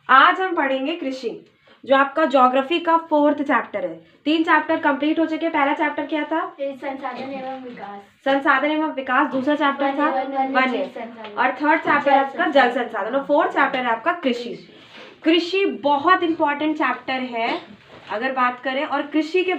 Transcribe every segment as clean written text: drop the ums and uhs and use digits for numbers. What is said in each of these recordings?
आज हम पढ़ेंगे कृषि, जो आपका ज्योग्राफी का 4th चैप्टर है। 3 चैप्टर कंप्लीट हो चुके। पहला चैप्टर क्या था? संसाधन एवं विकास। संसाधन एवं विकास। दूसरा चैप्टर था वन्य, और 3rd चैप्टर आपका जल संसाधन, और 4th चैप्टर है आपका कृषि। कृषि बहुत इंपॉर्टेंट चैप्टर है अगर बात करें। और कृषि के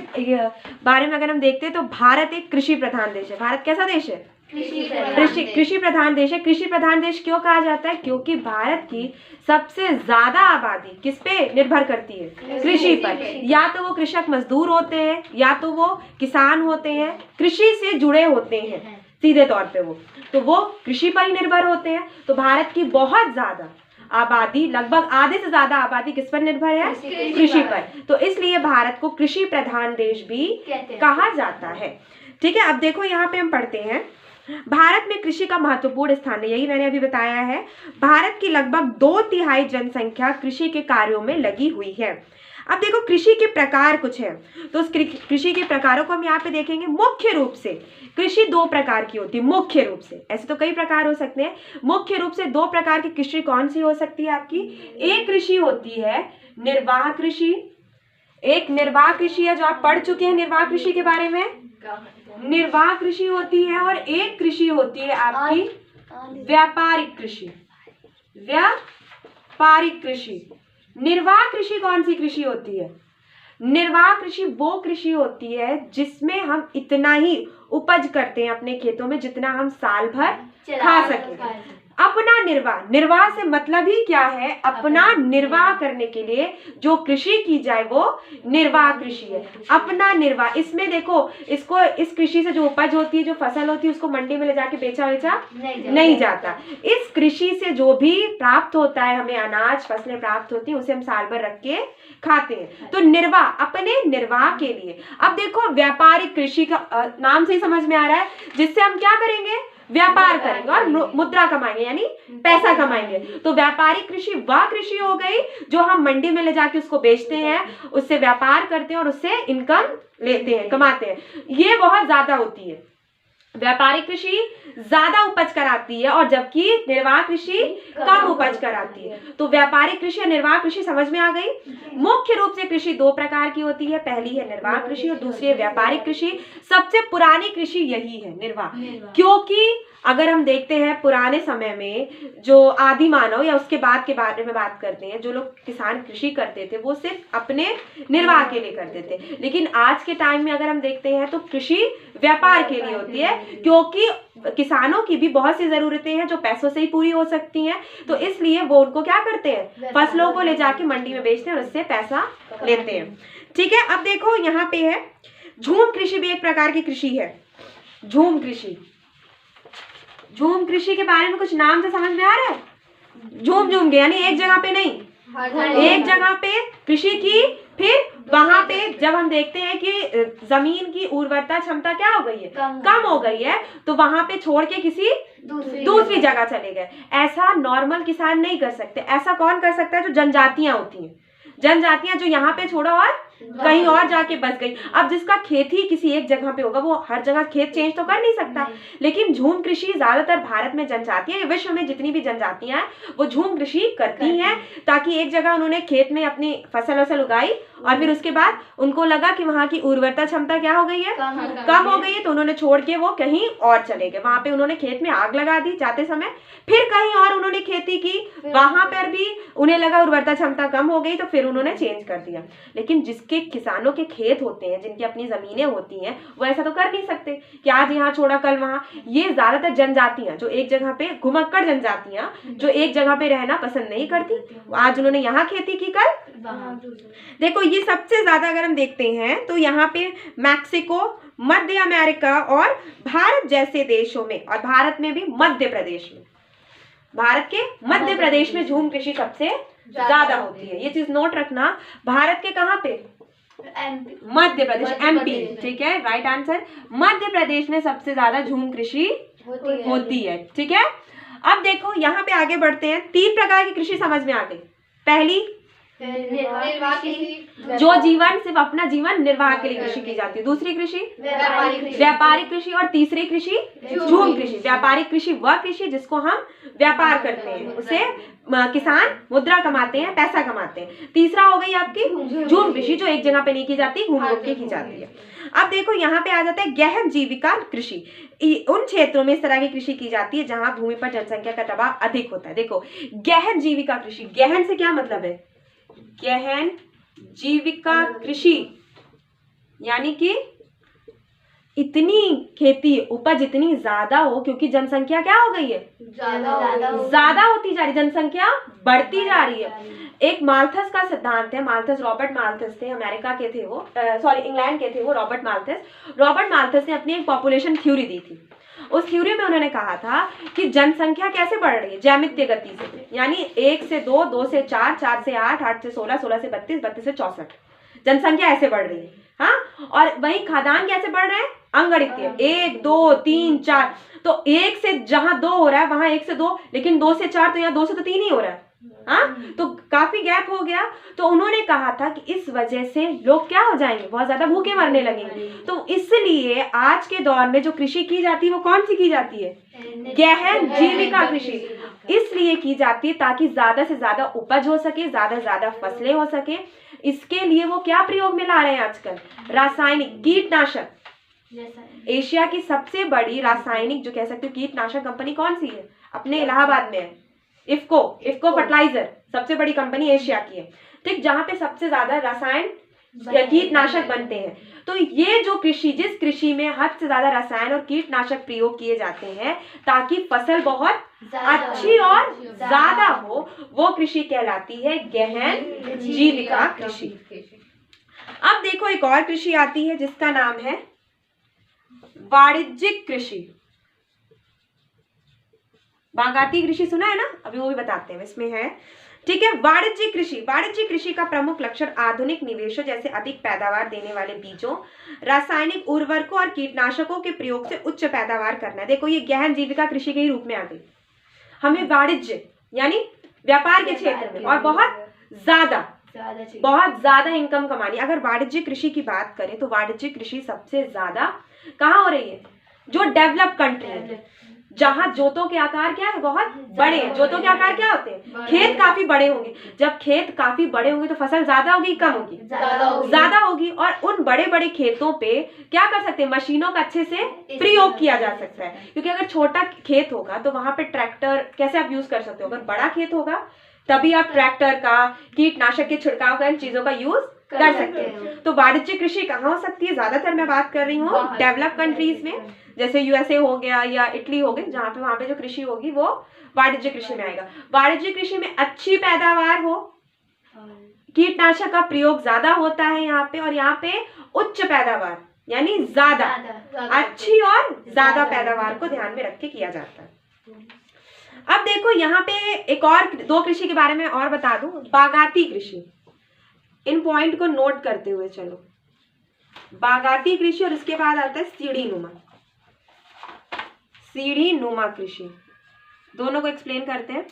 बारे में अगर हम देखते हैं तो भारत एक कृषि प्रधान देश है। भारत कैसा देश है? कृषि प्रधान देश है। कृषि प्रधान देश क्यों कहा जाता है? क्योंकि भारत की सबसे ज्यादा आबादी किस पे निर्भर करती है? कृषि पर। या तो वो कृषक मजदूर होते हैं, या तो वो किसान होते हैं, कृषि से जुड़े होते हैं सीधे तौर पे तो वो कृषि पर ही निर्भर होते हैं। तो भारत की बहुत ज्यादा आबादी, लगभग आधे से ज्यादा आबादी किस पर निर्भर है? कृषि पर। तो इसलिए भारत को कृषि प्रधान देश भी कहा जाता है। ठीक है, अब देखो यहाँ पे हम पढ़ते हैं, भारत में कृषि का महत्वपूर्ण स्थान है। यही मैंने अभी बताया है। भारत की लगभग 2/3 जनसंख्या कृषि के कार्यों में लगी हुई है। अब देखो कृषि के प्रकार कुछ है, तो उस कृषि के प्रकारों को हम यहाँ पे देखेंगे। मुख्य रूप से कृषि 2 प्रकार की होती है। मुख्य रूप से, ऐसे तो कई प्रकार हो सकते हैं, मुख्य रूप से 2 प्रकार की कृषि कौन सी हो सकती है आपकी? एक कृषि होती है निर्वाह कृषि। एक निर्वाह कृषि है, जो आप पढ़ चुके हैं निर्वाह कृषि के बारे में। निर्वाह कृषि होती है, और एक कृषि होती है आपकी व्यापारिक कृषि। व्यापारिक कृषि। निर्वाह कृषि कौन सी कृषि होती है? निर्वाह कृषि वो कृषि होती है जिसमें हम इतना ही उपज करते हैं अपने खेतों में जितना हम साल भर खा सकें। अपना निर्वाह, निर्वाह से मतलब ही क्या है? अपना निर्वाह करने के लिए जो कृषि की जाए वो निर्वाह कृषि है। अपना निर्वाह, इसमें देखो, इसको इस कृषि से जो उपज होती है, जो फसल होती है, उसको मंडी में ले जाके बेचा नहीं जाता। इस कृषि से जो भी प्राप्त होता है, हमें अनाज फसलें प्राप्त होती है, उसे हम साल भर रख के खाते हैं। तो निर्वाह, अपने निर्वाह के लिए। अब देखो व्यापारिक कृषि का नाम से ही समझ में आ रहा है, जिससे हम क्या करेंगे? व्यापार करेंगे और मुद्रा कमाएंगे, यानी पैसा कमाएंगे। तो व्यापारिक कृषि वह कृषि हो गई जो हम मंडी में ले जाके उसको बेचते हैं, उससे व्यापार करते हैं और उससे इनकम लेते हैं, कमाते हैं। ये बहुत ज्यादा होती है। व्यापारिक कृषि ज्यादा उपज कराती है, और जबकि निर्वाह कृषि कम उपज कराती है। तो व्यापारिक कृषि और निर्वाह कृषि समझ में आ गई। मुख्य रूप से कृषि 2 प्रकार की होती है। पहली है निर्वाह कृषि और दूसरी है व्यापारिक कृषि। सबसे पुरानी कृषि यही है, निर्वाह। क्योंकि अगर हम देखते हैं पुराने समय में जो आदि मानव या उसके बाद के बारे में बात करते हैं, जो लोग किसान कृषि करते थे वो सिर्फ अपने निर्वाह के लिए करते थे। लेकिन आज के टाइम में अगर हम देखते हैं तो कृषि व्यापार के लिए होती है, क्योंकि किसानों की भी बहुत सी जरूरतें हैं जो पैसों से ही पूरी हो सकती हैं। तो इसलिए वो उनको क्या करते हैं? फसलों को ले जाके मंडी में बेचते हैं और उससे पैसा लेते हैं। ठीक है, अब देखो यहाँ पे है झूम कृषि भी एक प्रकार की कृषि है। झूम कृषि, झूम कृषि के बारे में कुछ नाम से समझ में आ रहा है? झूम के, यानी एक जगह पे नहीं, एक जगह पे कृषि की, फिर वहां पे जब हम देखते हैं कि जमीन की उर्वरता क्षमता क्या हो गई है? कम हो गई है, तो वहां पे छोड़ के किसी दूसरी जगह चले गए। ऐसा नॉर्मल किसान नहीं कर सकते। ऐसा कौन कर सकता है? जो जनजातियां होती हैं, जनजातियां जो यहाँ पे छोड़ा और कहीं और जाके बस गई। अब जिसका खेत ही किसी एक जगह पे होगा, वो हर जगह खेत चेंज तो कर नहीं सकता। लेकिन झूम कृषि ज्यादातर भारत में जनजातियां, विश्व में जितनी भी जनजातियां हैं वो झूम कृषि करती हैं, ताकि एक जगह उन्होंने खेत में अपनी फसल उगाई और फिर उसके बाद उनको लगा कि वहां की उर्वरता क्षमता क्या हो गई है? कम हो गई है। तो उन्होंने छोड़ के वो कहीं और चले गए। वहां पे उन्होंने खेत में आग लगा दी जाते समय, फिर कहीं और उन्होंने खेती की, वहां पर भी उन्हें लगा उर्वरता क्षमता कम हो गई, तो फिर उन्होंने चेंज कर दिया। लेकिन जिसके किसानों के खेत होते हैं, जिनकी अपनी जमीनें होती हैं, वो ऐसा तो कर नहीं सकते कि आज यहाँ छोड़ा कल वहां। ये ज्यादातर जनजातियां जो एक जगह पे, घुमक्कड़ जनजातियां जो एक जगह पे रहना पसंद नहीं करती, आज उन्होंने यहाँ खेती की, कल देखो। ये सबसे ज्यादा अगर हम देखते हैं तो यहाँ पे मैक्सिको, मध्य अमेरिका और भारत जैसे देशों में, और भारत में भी मध्य प्रदेश में, भारत के मध्य प्रदेश में झूम कृषि सबसे ज्यादा होती है। ये चीज नोट रखना। भारत के कहाँ पे? मध्य प्रदेश, एमपी। ठीक है, राइट आंसर। मध्य प्रदेश में सबसे ज्यादा झूम कृषि होती है। ठीक है, अब देखो यहाँ पे आगे बढ़ते हैं। 3 प्रकार की कृषि समझ में आ गई। पहली निर्वाह कृषि, जो जीवन सिर्फ अपना जीवन निर्वाह के लिए कृषि की जाती है। दूसरी कृषि व्यापारिक कृषि, और तीसरी कृषि झूम कृषि। व्यापारिक कृषि वह कृषि जिसको हम व्यापार करते हैं, उसे किसान मुद्रा कमाते हैं, पैसा कमाते हैं। तीसरा हो गई आपकी झूम कृषि, जो एक जगह पे नहीं की जाती, घूम घूम के की जाती है। अब देखो यहाँ पे आ जाता है गहन जीविका कृषि। उन क्षेत्रों में इस तरह की कृषि की जाती है जहां भूमि पर जनसंख्या का दबाव अधिक होता है। देखो गहन जीविका कृषि, गहन से क्या मतलब है? गहन जीविका कृषि यानी कि इतनी खेती उपज इतनी ज्यादा हो, क्योंकि जनसंख्या क्या हो गई है, ज्यादा होती जा रही, जनसंख्या बढ़ती जा रही है। एक माल्थस का सिद्धांत है, माल्थस, रॉबर्ट माल्थस थे, अमेरिका के थे वो, इंग्लैंड के थे वो, रॉबर्ट माल्थस ने अपनी एक पॉपुलेशन थ्योरी दी थी। उस थ्योरी में उन्होंने कहा था कि जनसंख्या कैसे बढ़ रही है, ज्यामितीय गति से, यानी 1 से 2, 2 से 4, 4 से 8, 8 से 16, 16 से 32, 32 से 64, जनसंख्या ऐसे बढ़ रही है। हाँ, और वही खाद्यान्न कैसे बढ़ रहे हैं, अंगगणितीय, 1 2 3 4, तो 1 से जहां 2 हो रहा है वहां 1 से 2, लेकिन 2 से 4 तो यहाँ 2 से तो 3 ही हो रहा है। हाँ, तो काफी गैप हो गया। तो उन्होंने कहा था कि इस वजह से लोग क्या हो जाएंगे, बहुत ज्यादा भूखे मरने लगेंगे। तो इसलिए आज के दौर में जो कृषि की जाती है वो कौन सी की जाती है, गहन जीविका कृषि। इसलिए की जाती है ताकि ज्यादा से ज्यादा उपज हो सके, ज्यादा से ज्यादा फसलें हो सके। इसके लिए वो क्या प्रयोग में ला रहे हैं आजकल, रासायनिक कीटनाशक। एशिया की सबसे बड़ी रासायनिक जो कह सकते हो कीटनाशक कंपनी कौन सी है, अपने इलाहाबाद में है, इफ्को फर्टिलाइजर, सबसे बड़ी कंपनी एशिया की है, ठीक, जहां पे सबसे ज्यादा रसायन कीटनाशक बनते हैं। तो ये जो कृषि, जिस कृषि में हद से ज्यादा रसायन और कीटनाशक प्रयोग किए जाते हैं ताकि फसल बहुत अच्छी और ज्यादा हो, वो कृषि कहलाती है गहन जीविका कृषि। अब देखो एक और कृषि आती है जिसका नाम है वाणिज्यिक कृषि। बागाती कृषि सुना है ना, अभी वो भी बताते हैं इसमें है, ठीक है। वाणिज्यिक कृषि का प्रमुख लक्षण आधुनिक निवेशों जैसे अधिक पैदावार देने वाले बीजों, रासायनिक उर्वरकों और कीटनाशकों के प्रयोग से उच्च पैदावार करना है। देखो ये गहन जीविका कृषि के ही रूप में आ गई। हमें वाणिज्य यानी व्यापार के क्षेत्र में और बहुत ज्यादा इनकम कमानी। अगर वाणिज्यिक कृषि की बात करें तो वाणिज्यिक कृषि सबसे ज्यादा कहाँ हो रही है, जो डेवलप कंट्री है, जहां जोतों के आकार क्या है, बहुत बड़े हैं। जोतों के आकार क्या होते हैं, खेत काफी बड़े होंगे। जब खेत काफी बड़े होंगे तो फसल ज्यादा होगी, कम होगी, ज्यादा होगी। और उन बड़े बड़े खेतों पे क्या कर सकते हैं, मशीनों का अच्छे से प्रयोग किया जा सकता है। क्योंकि अगर छोटा खेत होगा तो वहां पे ट्रैक्टर कैसे आप यूज कर सकते हो, अगर बड़ा खेत होगा तभी आप ट्रैक्टर का, कीटनाशक के छिड़काव का, इन चीजों का यूज कर सकते हैं। तो वाणिज्यिक कृषि कहाँ हो सकती है, ज्यादातर मैं बात कर रही हूँ डेवलप कंट्रीज में, जैसे यूएसए हो गया या इटली हो गई, जहाँ पे वहां पे जो कृषि होगी वो वाणिज्यिक कृषि में आएगा। वाणिज्यिक कृषि में अच्छी पैदावार हो, कीटनाशक का प्रयोग ज्यादा होता है यहाँ पे, और यहाँ पे उच्च पैदावार यानी ज्यादा अच्छी और ज्यादा पैदावार को ध्यान में रख के किया जाता है। अब देखो यहाँ पे एक और 2 कृषि के बारे में और बता दूं, बागाती कृषि। इन पॉइंट को नोट करते हुए चलो, बागाती कृषि और इसके बाद आता है सीढ़ी नुमा कृषि। दोनों को एक्सप्लेन करते हैं।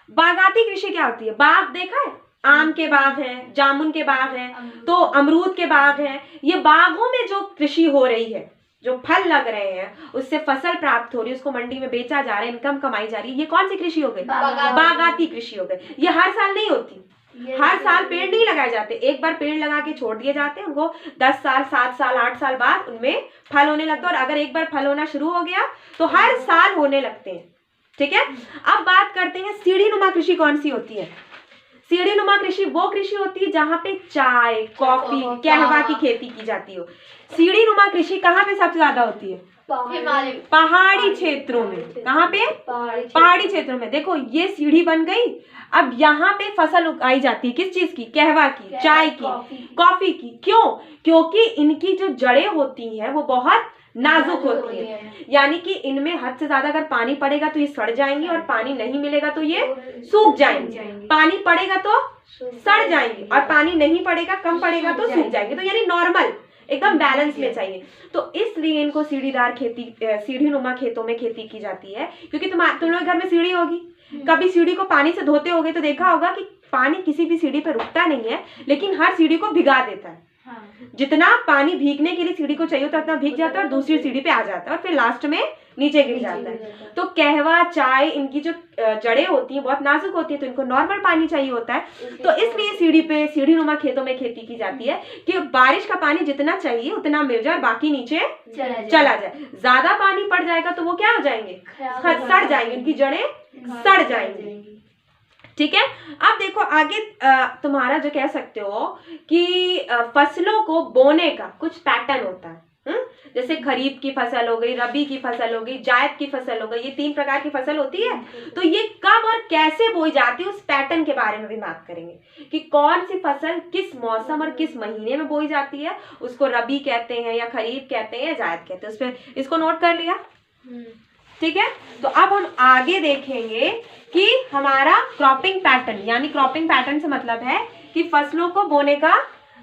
बागाती कृषि क्या होती है, बाग देखा है, आम के बाग हैं, जामुन के बाग हैं, तो अमरूद के बाग हैं। ये बागों में जो कृषि हो रही है, जो फल लग रहे हैं, उससे फसल प्राप्त हो रही है, उसको मंडी में बेचा जा रहा है, इनकम कमाई जा रही है, ये कौन सी कृषि हो गई, बागाती कृषि हो गई। ये हर साल नहीं होती, हर साल पेड़ नहीं लगाए जाते, एक बार पेड़ लगा के छोड़ दिए जाते हैं, उनको 10 साल 7 साल 8 साल बाद उनमें फल होने लगता है। और अगर एक बार फल होना शुरू हो गया तो हर साल होने लगते हैं, ठीक है। अब बात करते हैं सीढ़ी नुमा कृषि कौन सी होती है। सीढ़ी नुमा कृषि वो कृषि होती है जहां पे चाय, कॉफी, कहवा की खेती की जाती हो। सीढ़ी नुमा कृषि कहाँ पे सबसे ज्यादा होती है, पहाड़ी क्षेत्रों में। कहाँ पे, पहाड़ी क्षेत्रों में। देखो ये सीढ़ी बन गई, अब यहाँ पे फसल उगाई जाती है, किस चीज की, कहवा की, चाय की, कॉफी की। क्यों, क्योंकि इनकी जो जड़ें होती हैं वो बहुत नाजुक होती है, यानी कि इनमें हद से ज्यादा अगर पानी पड़ेगा तो ये सड़ जाएंगी, और पानी नहीं मिलेगा तो ये सूख जाएंगे। पानी पड़ेगा तो सड़ जाएंगे, और पानी नहीं पड़ेगा, कम पड़ेगा तो सूख जाएंगे। तो यानी नॉर्मल एकदम बैलेंस में चाहिए। तो इसलिए इनको सीढ़ीदार खेती, सीढ़ी नुमा खेतों में खेती की जाती है। क्योंकि तुम लोग घर में सीढ़ी होगी, कभी सीढ़ी को पानी से धोते होगे तो देखा होगा कि पानी किसी भी सीढ़ी पर रुकता नहीं है, लेकिन हर सीढ़ी को भिगा देता है। हाँ। जितना पानी भीगने के लिए सीढ़ी को चाहिए होता है उतना भीग जाता है और दूसरी सीढ़ी पे आ जाता है और फिर लास्ट में नीचे गिर जाता है। तो कहवा, चाय, इनकी जो जड़ें होती हैं बहुत नाजुक होती है, तो इनको नॉर्मल पानी चाहिए होता है। तो इसलिए सीढ़ी नुमा खेतों में खेती की जाती है कि बारिश का पानी जितना चाहिए उतना मिल जाए और बाकी नीचे चला जाए। ज्यादा पानी पड़ जाएगा तो वो क्या हो जाएंगे, सड़ जाएंगे, उनकी जड़ें सड़ जाएंगी। ठीक है। अब देखो आगे तुम्हारा जो कह सकते हो कि फसलों को बोने का कुछ पैटर्न होता है। जैसे खरीफ की फसल हो गई, रबी की फसल हो गई, जायद की फसल हो गई, ये 3 प्रकार की फसल होती है। तो ये कब और कैसे बोई जाती है उस पैटर्न के बारे में भी बात करेंगे कि कौन सी फसल किस मौसम और किस महीने में बोई जाती है, उसको रबी कहते हैं या खरीफ कहते हैं या जायद कहते हैं। उस पर इसको नोट कर लिया। ठीक है। तो अब हम आगे देखेंगे कि हमारा क्रॉपिंग पैटर्न, यानी क्रॉपिंग पैटर्न से मतलब है कि फसलों को बोने का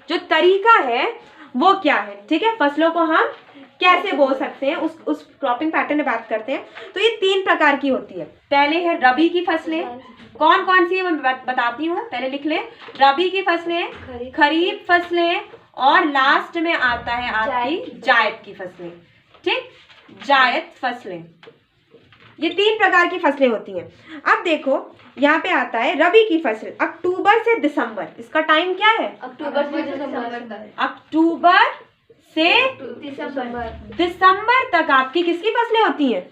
जो तरीका है वो क्या है। ठीक है। फसलों को हम कैसे बो सकते हैं उस क्रॉपिंग पैटर्न में बात करते हैं। तो ये 3 प्रकार की होती है। पहले है रबी की फसलें। कौन कौन सी है मैं बताती हूँ, पहले लिख ले। रबी की फसलें, खरीफ फसलें और लास्ट में आता है आपकी जायद की फसलें। ठीक, जायद फसलें, ये 3 प्रकार की फसलें होती हैं। अब देखो यहाँ पे आता है रबी की फसल, अक्टूबर से दिसंबर। इसका टाइम क्या है, अक्टूबर से दिसंबर तक। अक्टूबर से दिसंबर तक आपकी किसकी फसलें होती हैं,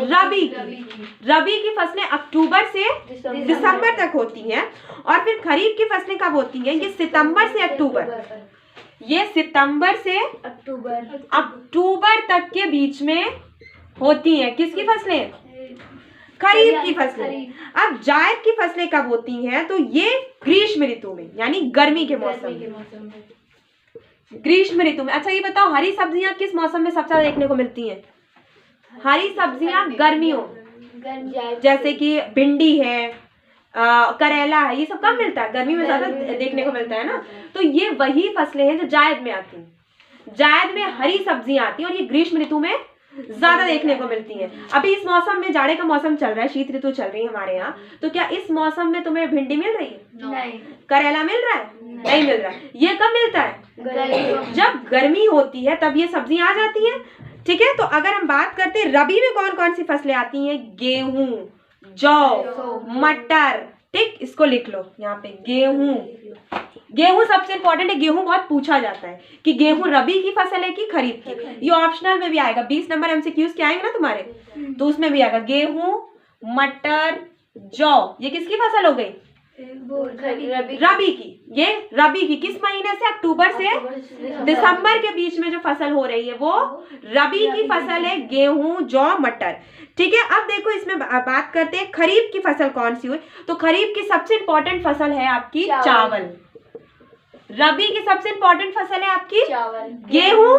रबी की। रबी की फसलें अक्टूबर से दिसंबर तक होती हैं। और फिर खरीफ की फसलें कब होती हैं, ये सितंबर से अक्टूबर। ये सितंबर से अक्टूबर तक के बीच में होती हैं। किसकी फसलें, खरीफ की फसलें। अब जायद की फसलें कब होती हैं, तो ये ग्रीष्म ऋतु में, यानी गर्मी के मौसम में, ग्रीष्म ऋतु में। अच्छा ये बताओ हरी सब्जियां किस मौसम में सबसे ज्यादा देखने को मिलती हैं, हरी सब्जियां गर्मियों, जैसे कि भिंडी है, करेला है, ये सब कब मिलता है, गर्मी में ज्यादा देखने को मिलता है ना। तो ये वही फसलें हैं जो जायद में आती हैं। जायद में हरी सब्जियां आती हैं और ये ग्रीष्म ऋतु में ज्यादा देखने को मिलती हैं। अभी इस मौसम में जाड़े का मौसम चल रहा है, शीत ऋतु चल रही है हमारे यहाँ, तो क्या इस मौसम में तुम्हें भिंडी मिल रही है, नहीं। करेला मिल रहा है, नहीं मिल रहा है। ये कब मिलता है, जब गर्मी होती है तब ये सब्जियां आ जाती हैं। ठीक है। तो अगर हम बात करते हैं रबी में कौन कौन सी फसलें आती हैं, गेहूं, जौ, मटर। ठीक, इसको लिख लो यहाँ पे, गेहूं। गेहूं सबसे इंपॉर्टेंट है, गेहूं बहुत पूछा जाता है कि गेहूं रबी की फसल है कि खरीफ की। ये ऑप्शनल में भी आएगा, 20 नंबर एमसीक्यूज के आएंगे ना तुम्हारे, तो उसमें भी आएगा गेहूं, मटर, जौ। ये किसकी फसल हो गई, रबी की। ये रबी की किस महीने से, अक्टूबर से दिसंबर के बीच में जो फसल हो रही है वो रबी की फसल है, गेहूं, जौ, मटर। ठीक है। अब देखो इसमें बात करते हैं खरीफ की फसल कौन सी हुई। तो खरीफ की सबसे इंपॉर्टेंट फसल है आपकी चावल। रबी की सबसे इंपॉर्टेंट फसल है आपकी गेहूं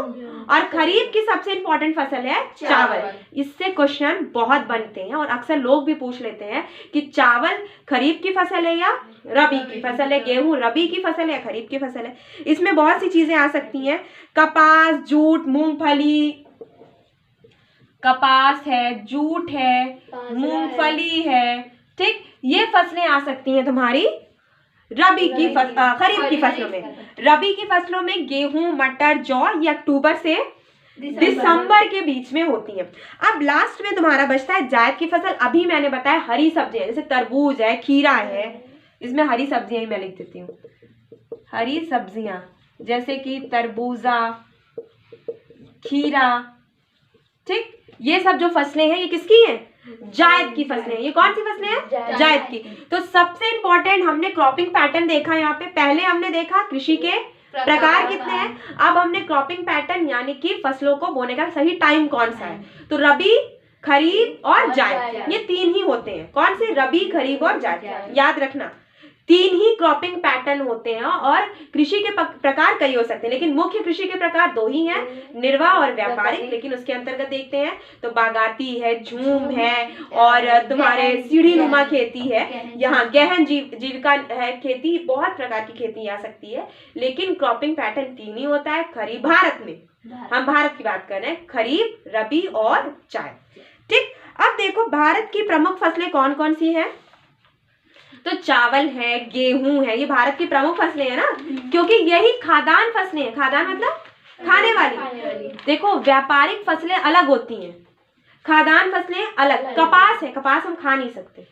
और खरीफ की सबसे इंपॉर्टेंट फसल है चावल। इससे क्वेश्चन बहुत बनते हैं और अक्सर लोग भी पूछ लेते हैं कि चावल खरीफ की फसल है या रबी की फसल है, गेहूं रबी की फसल है या खरीफ की फसल है। इसमें बहुत सी चीजें आ सकती हैं, कपास, जूट, मूंगफली। कपास है, जूट है, मूंगफली है। ठीक, ये फसलें आ सकती हैं तुम्हारी रबी की खरीफ की फसलों में। रबी की फसलों में गेहूं, मटर, जौ ये अक्टूबर से दिसंबर के बीच में होती है। अब लास्ट में तुम्हारा बचता है जायद की फसल। अभी मैंने बताया हरी सब्जियां, जैसे तरबूज है, खीरा है, इसमें हरी सब्जियां ही मैं लिख देती हूँ। हरी सब्जियां जैसे कि तरबूजा, खीरा। ठीक, ये सब जो फसलें हैं ये किसकी हैं, जायद की फसलें। ये कौन सी फसलें हैं, जायद की। तो सबसे इंपॉर्टेंट हमने क्रॉपिंग पैटर्न देखा यहाँ पे। पहले हमने देखा कृषि के प्रकार कितने हैं, अब हमने क्रॉपिंग पैटर्न यानी कि फसलों को बोने का सही टाइम कौन सा है। तो रबी, खरीफ और जायद, ये 3 ही होते हैं। कौन से, रबी, खरीफ और जायद। याद रखना 3 ही क्रॉपिंग पैटर्न होते हैं और कृषि के प्रकार कई हो सकते हैं, लेकिन मुख्य कृषि के प्रकार 2 ही हैं, निर्वाह और व्यापारिक। लेकिन उसके अंतर्गत देखते हैं तो बागाती है, झूम है और तुम्हारे सीढ़ी नुमा खेती है, यहाँ गहन जीविका है खेती, बहुत प्रकार की खेती आ सकती है। लेकिन क्रॉपिंग पैटर्न 3 ही होता है। खरीफ, भारत में, हम भारत की बात कर रहे हैं, खरीफ, रबी और जायद। ठीक, अब देखो भारत की प्रमुख फसलें कौन कौन सी हैं। तो चावल है, गेहूं है, ये भारत की प्रमुख फसलें हैं ना, क्योंकि यही खाद्यान्न फसलें हैं। खाद्यान्न मतलब खाने वाली। देखो व्यापारिक फसलें अलग होती हैं, खाद्यान्न फसलें अलग। कपास है, कपास हम खा नहीं सकते,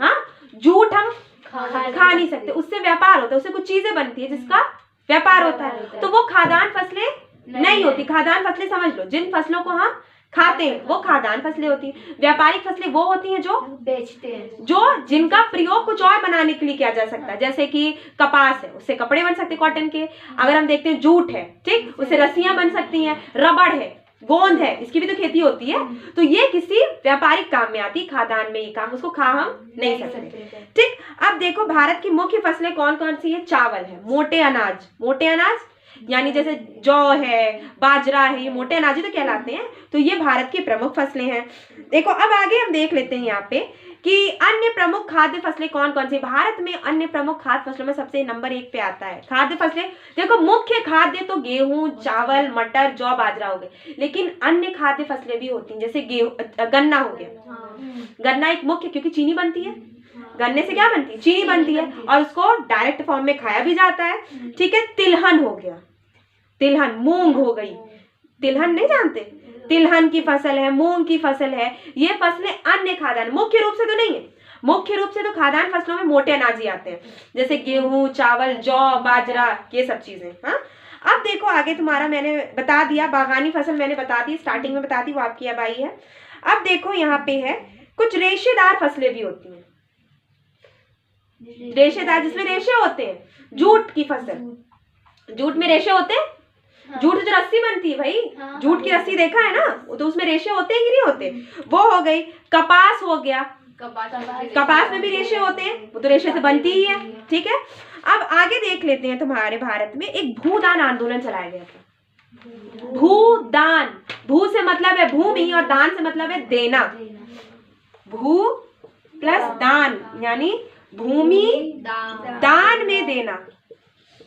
हाँ, जूट हम खा नहीं सकते, उससे व्यापार होता है, उससे कुछ चीजें बनती है जिसका व्यापार होता है, तो वो खाद्यान्न फसलें नहीं होती। खाद्यान्न फसलें समझ लो, जिन फसलों को हम खाते हैं वो खाद्यान्न फसलें होती हैं। व्यापारिक फसलें वो होती हैं जो बेचते हैं, जो जिनका प्रयोग कुछ और बनाने के लिए किया जा सकता है, जैसे कि कपास है, उससे कपड़े बन सकते हैं कॉटन के। अगर हम देखते हैं जूट है, ठीक, उससे रस्सियां बन सकती हैं। रबड़ है, गोंद है, इसकी भी तो खेती होती है, तो ये किसी व्यापारिक काम में आती, खाद्यान्न में ये काम, उसको खा हम नहीं सकते, ठीक। अब देखो भारत की मुख्य फसलें कौन कौन सी है। चावल है, मोटे अनाज, मोटे अनाज यानी जैसे जौ है, बाजरा है, ये मोटे अनाज ही तो कहलाते हैं, तो ये भारत की प्रमुख फसलें हैं। देखो अब आगे हम देख लेते हैं यहाँ पे कि अन्य प्रमुख खाद्य फसलें कौन कौन सी। भारत में अन्य प्रमुख खाद्य फसलों में सबसे नंबर 1 पे आता है खाद्य फसलें। देखो मुख्य खाद्य तो गेहूं, चावल, मटर, जौ, बाजरा हो गए, लेकिन अन्य खाद्य फसलें भी होती हैं, जैसे गन्ना हो गया। गन्ना एक मुख्य, क्योंकि चीनी बनती है, गन्ने से क्या बनती है, चीनी बनती है, और उसको डायरेक्ट फॉर्म में खाया भी जाता है, ठीक है। तिलहन हो गया, तिलहन, मूंग हो गई, तिलहन नहीं जानते, तिलहन की फसल है, मूंग की फसल है, ये फसलें अन्य खाद्यान्न, मुख्य रूप से तो नहीं है, मुख्य रूप से तो खाद्यान्न फसलों में मोटे अनाज ही आते हैं, जैसे गेहूं, चावल, जौ, बाजरा, ये सब चीजें। हाँ, अब देखो आगे तुम्हारा मैंने बता दिया, बागानी फसल मैंने बता दी, स्टार्टिंग में बता दी, वो आपकी अब आई है। अब देखो यहाँ पे है कुछ रेशेदार फसलें भी होती हैं, रेशेदार जिसमें रेशे होते हैं। जूट की फसल, जूट में रेशे होते हैं, जूट से जो रस्सी बनती है भाई, जूट की रस्सी देखा है ना, तो उसमें रेशे होते हैं कि नहीं होते, वो हो गई। कपास हो गया, कपास में भी रेशे होते हैं, वो तो रेशे से बनती ही है, ठीक है। अब आगे देख लेते हैं, तुम्हारे भारत में एक भूदान आंदोलन चलाया गया था। भूदान, भू से मतलब है भूमि और दान से मतलब है देना, भू प्लस दान यानी भूमि दान में देना,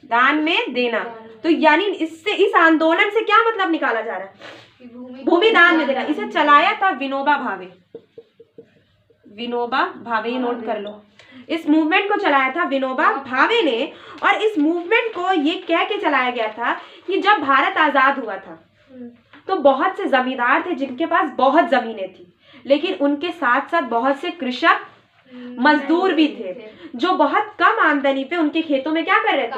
दान में देना, तो यानी इससे, इस आंदोलन से क्या मतलब निकाला जा रहा है, भूमि दान में देना। इसे चलाया था विनोबा भावे, विनोबा भावे, नोट कर लो, इस मूवमेंट को चलाया था विनोबा भावे ने। और इस मूवमेंट को ये कह के चलाया गया था कि जब भारत आजाद हुआ था तो बहुत से जमींदार थे जिनके पास बहुत जमीनें थी, लेकिन उनके साथ साथ बहुत से कृषक मजदूर भी थे जो बहुत कम आमदनी पे उनके खेतों में क्या कर रहे थे,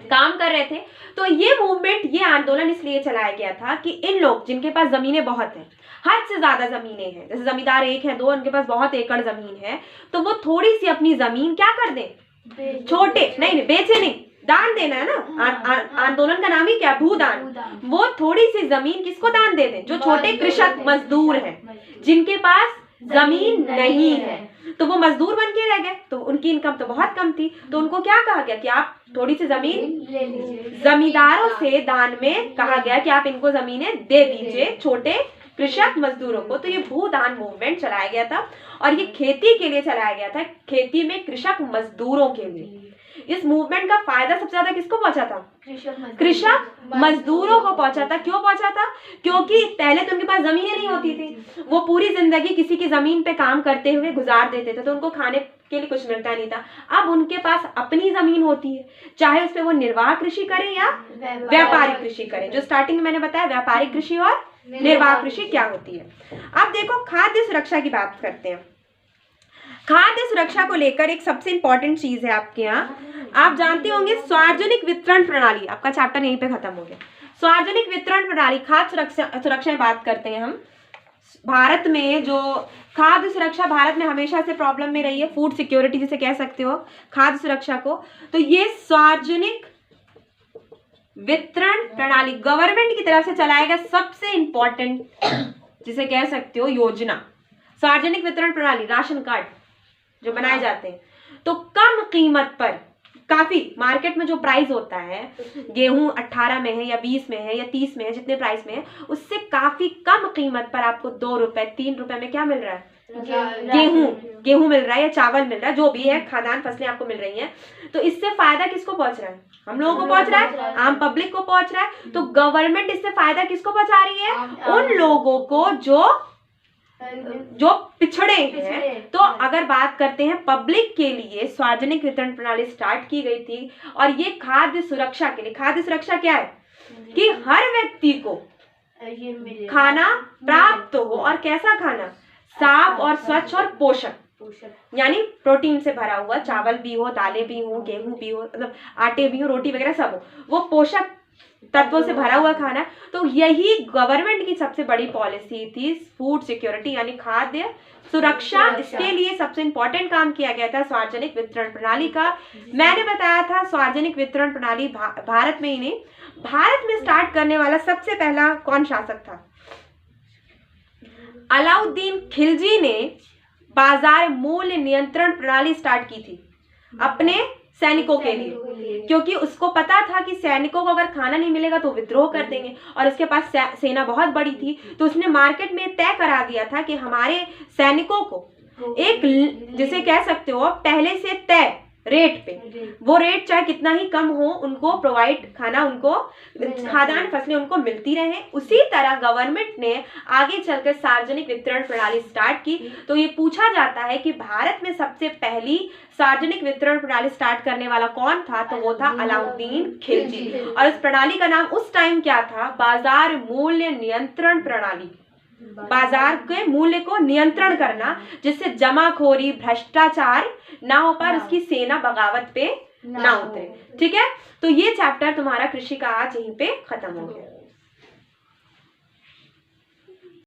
काम कर रहे थे। तो ये मूवमेंट, ये आंदोलन इसलिए चलाया गया था कि इन लोग जिनके पास जमीनें बहुत हैं, हद से ज्यादा जमीनें हैं, जैसे जमींदार 1 है 2, उनके पास बहुत एकड़ जमीन है, तो वो थोड़ी सी अपनी जमीन क्या कर दें, छोटे नहीं बेचे नहीं, दान देना है ना, आंदोलन का नाम ही क्या, भूदान। वो थोड़ी सी जमीन किसको दान दे दें, जो छोटे कृषक मजदूर हैं, जिनके पास जमीन नहीं है, तो वो मजदूर बन के रह गए, तो उनकी इनकम तो बहुत कम थी, तो उनको क्या कहा गया कि आप थोड़ी सी जमीन ले लीजिए, जमींदारों से दान में कहा गया कि आप इनको जमीनें दे दीजिए छोटे कृषक मजदूरों को। तो ये भूदान मूवमेंट चलाया गया था, और ये खेती के लिए चलाया गया था, खेती में कृषक मजदूरों के लिए। इस मूवमेंट का फायदा सबसे ज्यादा किसको पहुंचा था, कृषक मजदूरों को पहुंचा था। क्यों पहुंचा था, क्योंकि पहले तो उनके पास जमीनें नहीं होती थी, वो पूरी जिंदगी किसी की जमीन पे काम करते हुए गुजार देते थे, तो उनको खाने के लिए कुछ मिलता नहीं था। अब उनके पास अपनी जमीन होती है, चाहे उस पर वो निर्वाह कृषि करें या व्यापारिक कृषि करें, जो स्टार्टिंग में मैंने बताया व्यापारिक कृषि और निर्वाह कृषि क्या होती है। अब देखो खाद्य सुरक्षा की बात करते हैं। खाद्य सुरक्षा को लेकर एक सबसे इंपॉर्टेंट चीज है आपके यहाँ, आप जानते होंगे सार्वजनिक वितरण प्रणाली, आपका चैप्टर यहीं पे खत्म हो गया। सार्वजनिक वितरण प्रणाली, खाद्य सुरक्षा बात करते हैं हम। भारत में जो खाद्य सुरक्षा, भारत में हमेशा से प्रॉब्लम में रही है, फूड सिक्योरिटी जिसे कह सकते हो, खाद्य सुरक्षा को, तो ये सार्वजनिक वितरण प्रणाली गवर्नमेंट की तरफ से चलाया गया सबसे इंपॉर्टेंट जिसे कह सकते हो योजना। सार्वजनिक वितरण प्रणाली, राशन कार्ड जो बनाए जाते हैं, तो कम कीमत पर, काफी मार्केट में जो प्राइस होता है, गेहूं 18 में है या 20 में है या 30 में है, जितने प्राइस में है, उससे काफी कम कीमत पर आपको 2 रुपए 3 रुपए में क्या मिल रहा है, गेहूं मिल रहा है या चावल मिल रहा है, जो भी है खाद्यान्न फसलें आपको मिल रही हैं। तो इससे फायदा किसको पहुंच रहा है, हम लोगों को पहुंच रहा है, आम पब्लिक को पहुंच रहा है। तो गवर्नमेंट इससे फायदा किसको पहुंचा रही है, उन लोगों को जो जो पिछड़े हैं। तो अगर बात करते हैं पब्लिक के लिए सार्वजनिक वितरण प्रणाली स्टार्ट की गई थी, और ये खाद्य सुरक्षा के लिए। खाद्य सुरक्षा क्या है कि हर व्यक्ति को खाना प्राप्त हो, और कैसा खाना, साफ और स्वच्छ और पोषक, यानी प्रोटीन से भरा हुआ, चावल भी हो, दालें भी हो, गेहूं भी हो, मतलब आटे भी हो, रोटी वगैरह सब हो, वो पोषक तत्वों से भरा हुआ खाना। तो यही गवर्नमेंट की सबसे बड़ी पॉलिसी थी, फूड सिक्योरिटी यानी खाद्य सुरक्षा। इसके लिए सबसे इंपॉर्टेंट काम किया गया था सार्वजनिक वितरण प्रणाली का। मैंने बताया था सार्वजनिक वितरण प्रणाली भारत में ही नहीं, भारत में स्टार्ट करने वाला सबसे पहला कौन शासक था? अलाउद्दीन खिलजी ने बाजार मूल्य नियंत्रण प्रणाली स्टार्ट की थी अपने सैनिकों के लिए, क्योंकि उसको पता था कि सैनिकों को अगर खाना नहीं मिलेगा तो विद्रोह कर देंगे, और उसके पास सेना बहुत बड़ी थी। तो उसने मार्केट में तय करा दिया था कि हमारे सैनिकों को एक, जिसे कह सकते हो पहले से तय रेट पे, वो रेट चाहे कितना ही कम हो, उनको प्रोवाइड खाना, उनको खाद्यान्न फसलें उनको मिलती रहे। उसी तरह गवर्नमेंट ने आगे चलकर सार्वजनिक वितरण प्रणाली स्टार्ट की। तो ये पूछा जाता है कि भारत में सबसे पहली सार्वजनिक वितरण प्रणाली स्टार्ट करने वाला कौन था? तो वो था अलाउद्दीन खिलजी, और इस प्रणाली का नाम उस टाइम क्या था? बाजार मूल्य नियंत्रण प्रणाली। बाजार के मूल्य को नियंत्रण करना, जिससे जमाखोरी, भ्रष्टाचार ना हो पाए, उसकी सेना बगावत पे ना उतरे। ठीक है, तो ये चैप्टर तुम्हारा कृषि का आज यहीं पे खत्म हो गया।